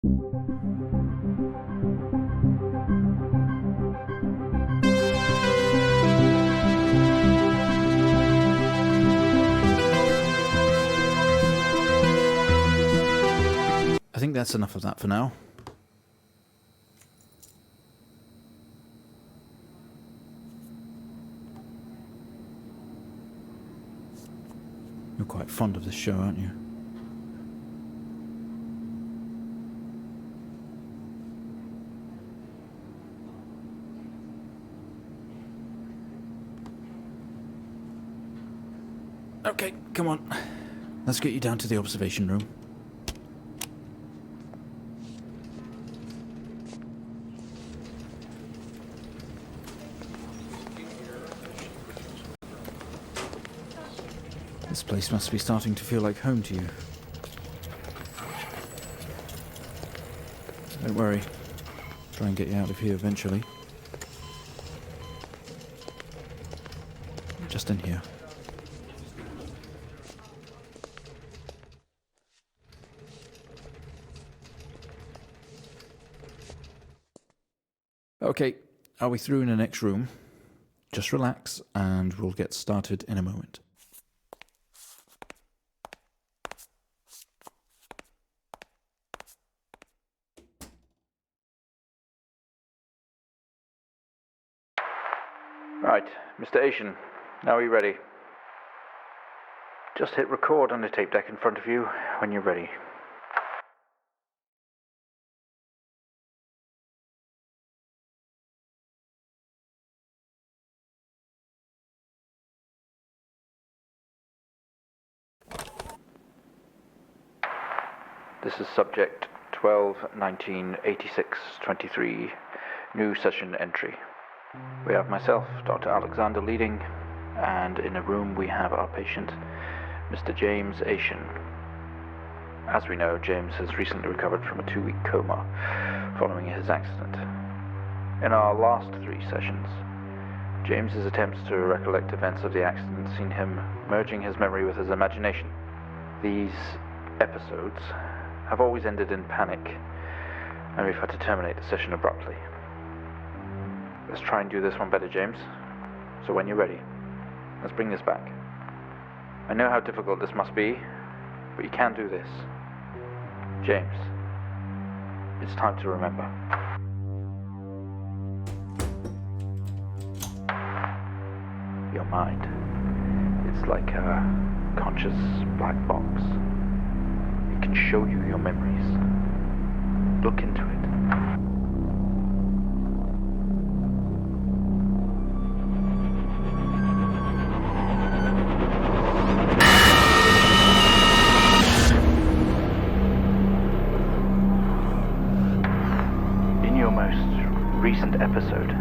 I think that's enough of that for now. You're quite fond of this show, aren't you? Okay, come on. Let's get you down to the observation room. This place must be starting to feel like home to you. Don't worry. Try and get you out of here eventually. Just in here. Okay, are we through in the next room? Just relax and we'll get started in a moment. Right, Mr. Asian, now are you ready? Just hit record on the tape deck in front of you when you're ready. This is subject 12-19-86-23, new session entry. We have myself, Dr. Alexander, leading, and in a room we have our patient, Mr. James Asian. As we know, James has recently recovered from a 2-week coma following his accident. In our last 3 sessions, James's attempts to recollect events of the accident seen him merging his memory with his imagination. These episodes have always ended in panic, and we've had to terminate the session abruptly. Let's try and do this one better, James. So when you're ready, let's bring this back. I know how difficult this must be, but you can do this. James, it's time to remember. Your mind, it's like a conscious black box. It can show you your memories. Look into it. Recent episode,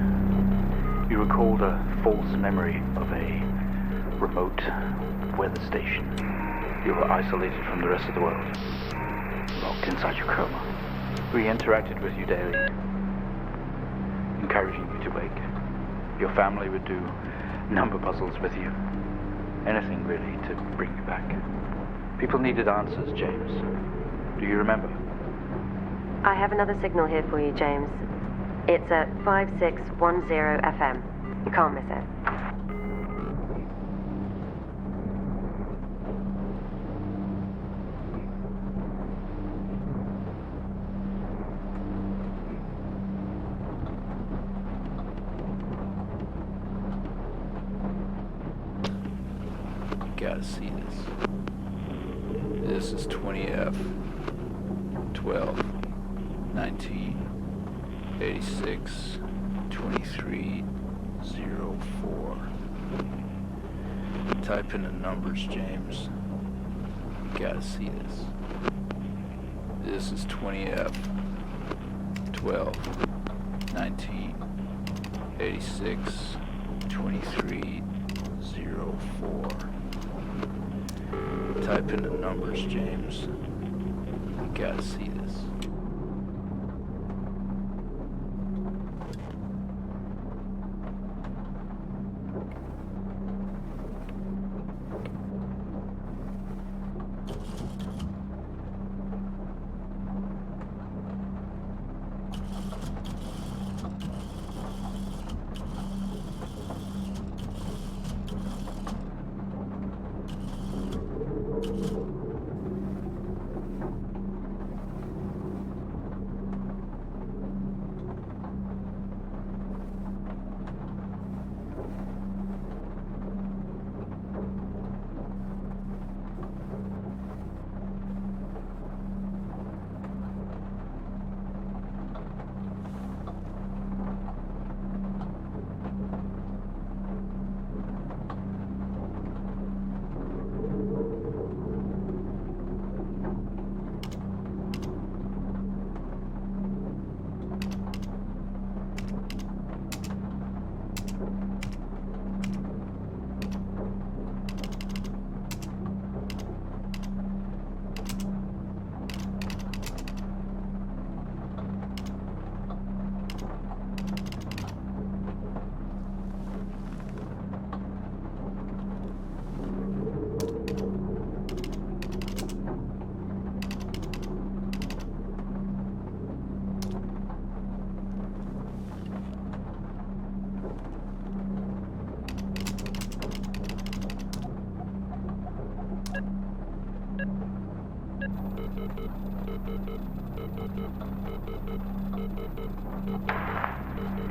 you recalled a false memory of a remote weather station. You were isolated from the rest of the world, locked inside your coma. We interacted with you daily, encouraging you to wake. Your family would do number puzzles with you. Anything really to bring you back. People needed answers, James. Do you remember? I have another signal here for you, James. It's at 5610 FM. You can't miss it. Gotta see this. This is 20F 12 19 86 23 04. Type in the numbers, James. You gotta see this. This is 20F 12 19 86 23 04. Type in the numbers, James. You gotta see this.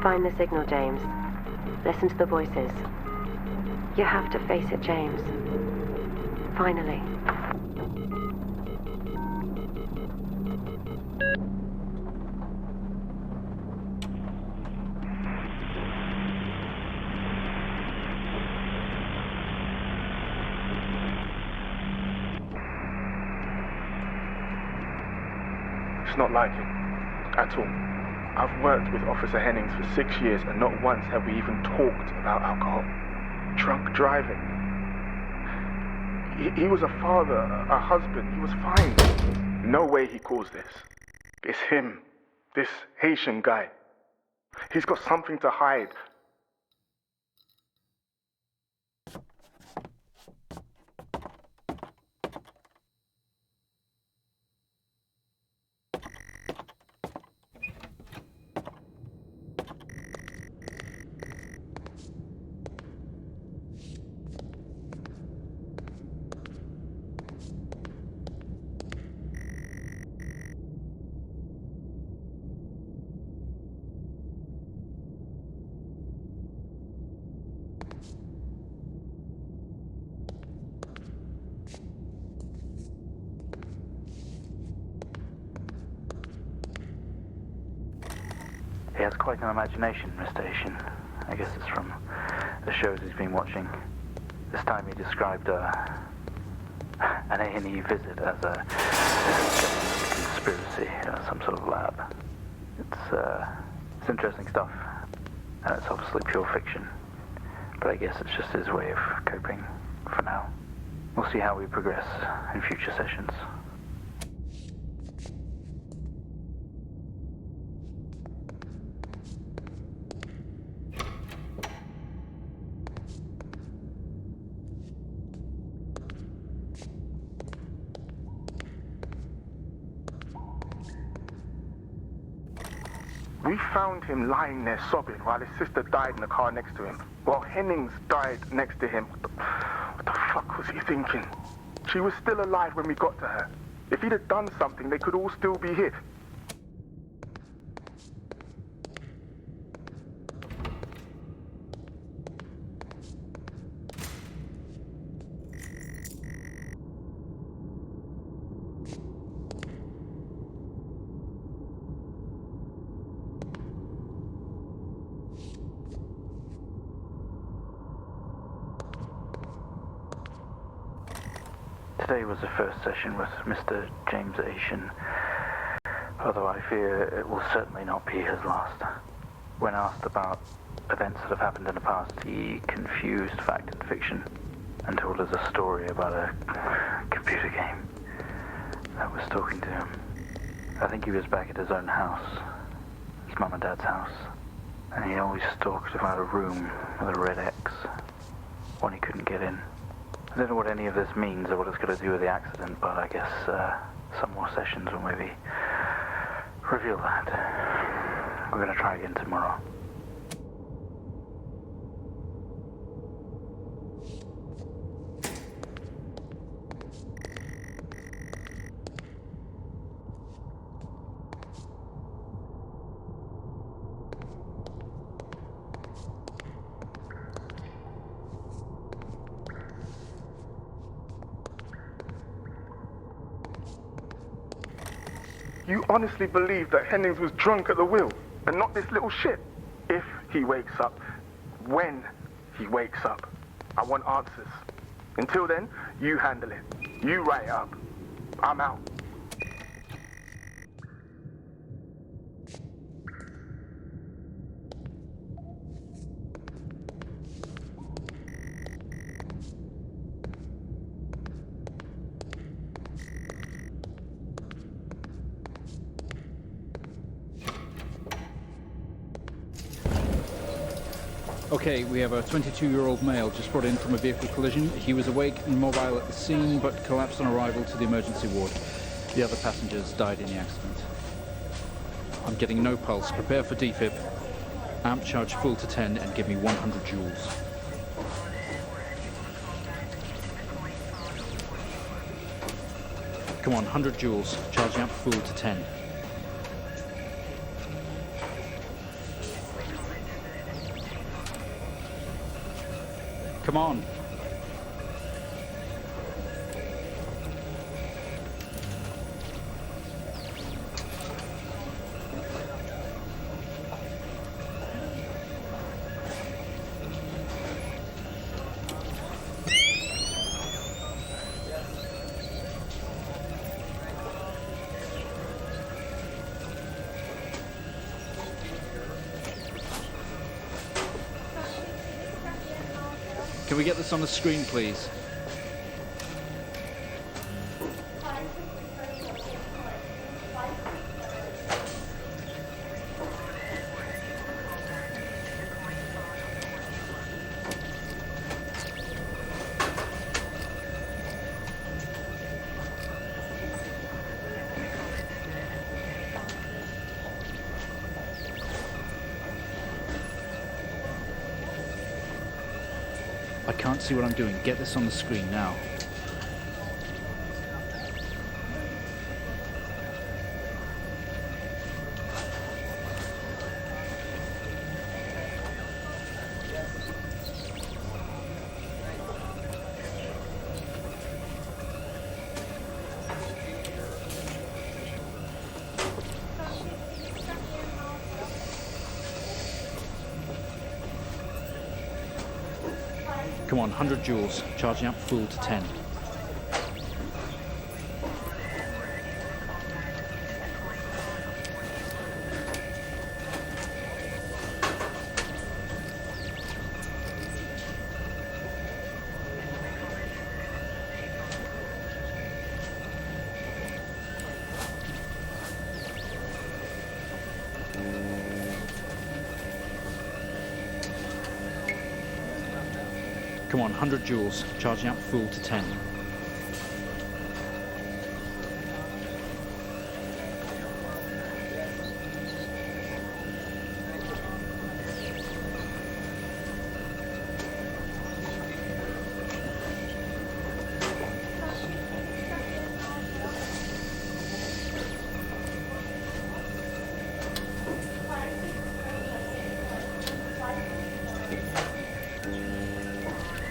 Find the signal, James. Listen to the voices. You have to face it, James. Finally. It's not like him, at all. I've worked with Officer Hennings for 6 years and not once have we even talked about alcohol. Drunk driving. He was a father, a husband, he was fine. No way he caused this. It's him, this Haitian guy. He's got something to hide. He has quite an imagination, Mr. Haitian. I guess it's from the shows he's been watching. This time he described an A&E visit as a conspiracy, some sort of lab. It's interesting stuff, and it's obviously pure fiction. But I guess it's just his way of coping for now. We'll see how we progress in future sessions. We found him lying there sobbing while his sister died in the car next to him, while Hennings died next to him. What the fuck was he thinking? She was still alive when we got to her. If he'd have done something, they could all still be here. Today was the first session with Mr. James Haitian, although I fear it will certainly not be his last. When asked about events that have happened in the past, he confused fact and fiction and told us a story about a computer game that was talking to him. I think he was back at his own house, his mum and dad's house, and he always talked about a room with a red X, one he couldn't get in. I don't know what any of this means or what it's got to do with the accident, but I guess some more sessions will maybe reveal that. We're going to try again tomorrow. You honestly believe that Hennings was drunk at the wheel and not this little shit? If he wakes up, when he wakes up, I want answers. Until then, you handle it. You write it up. I'm out. Okay, we have a 22-year-old male just brought in from a vehicle collision. He was awake and mobile at the scene, but collapsed on arrival to the emergency ward. The other passengers died in the accident. I'm getting no pulse. Prepare for defib. Amp charge full to 10 and give me 100 joules. Come on, 100 joules. Charge amp full to 10. Come on. Can we get this on the screen, please? I can't see what I'm doing. Get this on the screen now. Come on, 100 joules, charging up full to 10. Come on, 100 joules, charging up full to 10.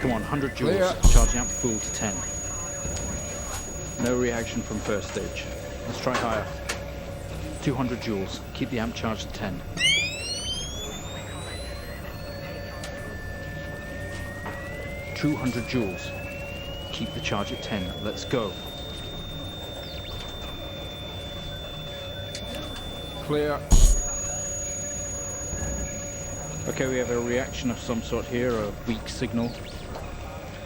Come on, 100 joules, Clear. charging up full to 10. No reaction from first stage. Let's try higher. 200 joules, keep the amp charged at 10. 200 joules, keep the charge at 10. Let's go. Clear. Okay, we have a reaction of some sort here, a weak signal.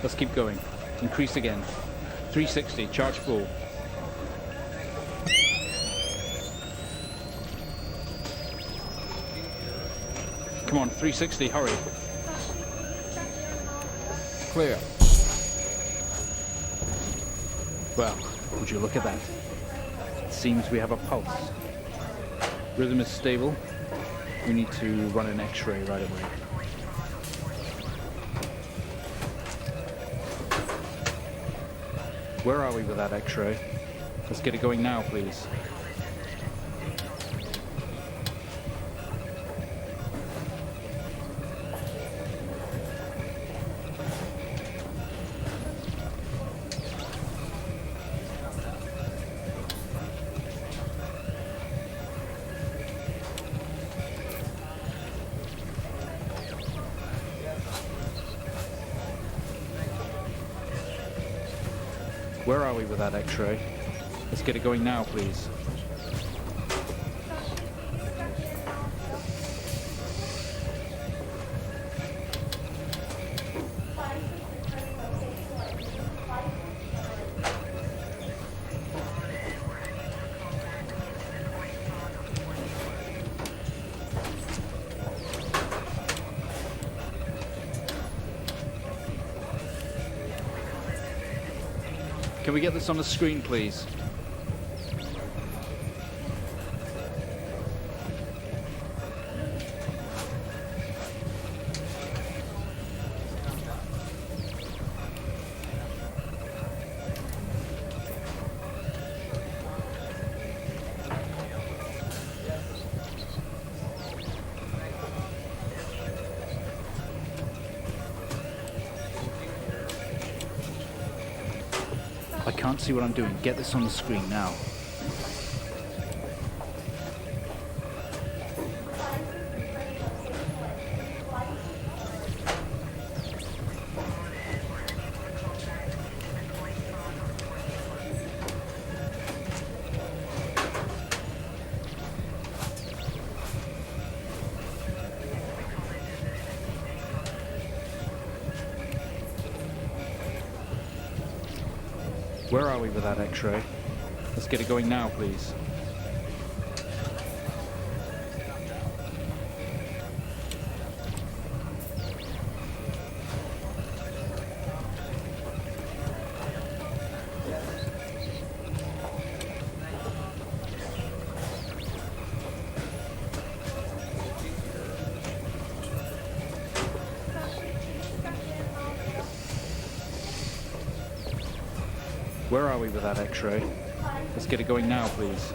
Let's keep going. Increase again. 360, charge full. Come on, 360, hurry. Clear. Well, would you look at that? It seems we have a pulse. Rhythm is stable. We need to run an X-ray right away. Where are we with that X-ray? Let's get it going now, please. Where are we with that X-ray? Let's get it going now, please. Can we get this on the screen, please? I can't see what I'm doing. Get this on the screen now. Where are we with that X-ray? Let's get it going now, please. Where are we with that X-ray? Let's get it going now, please.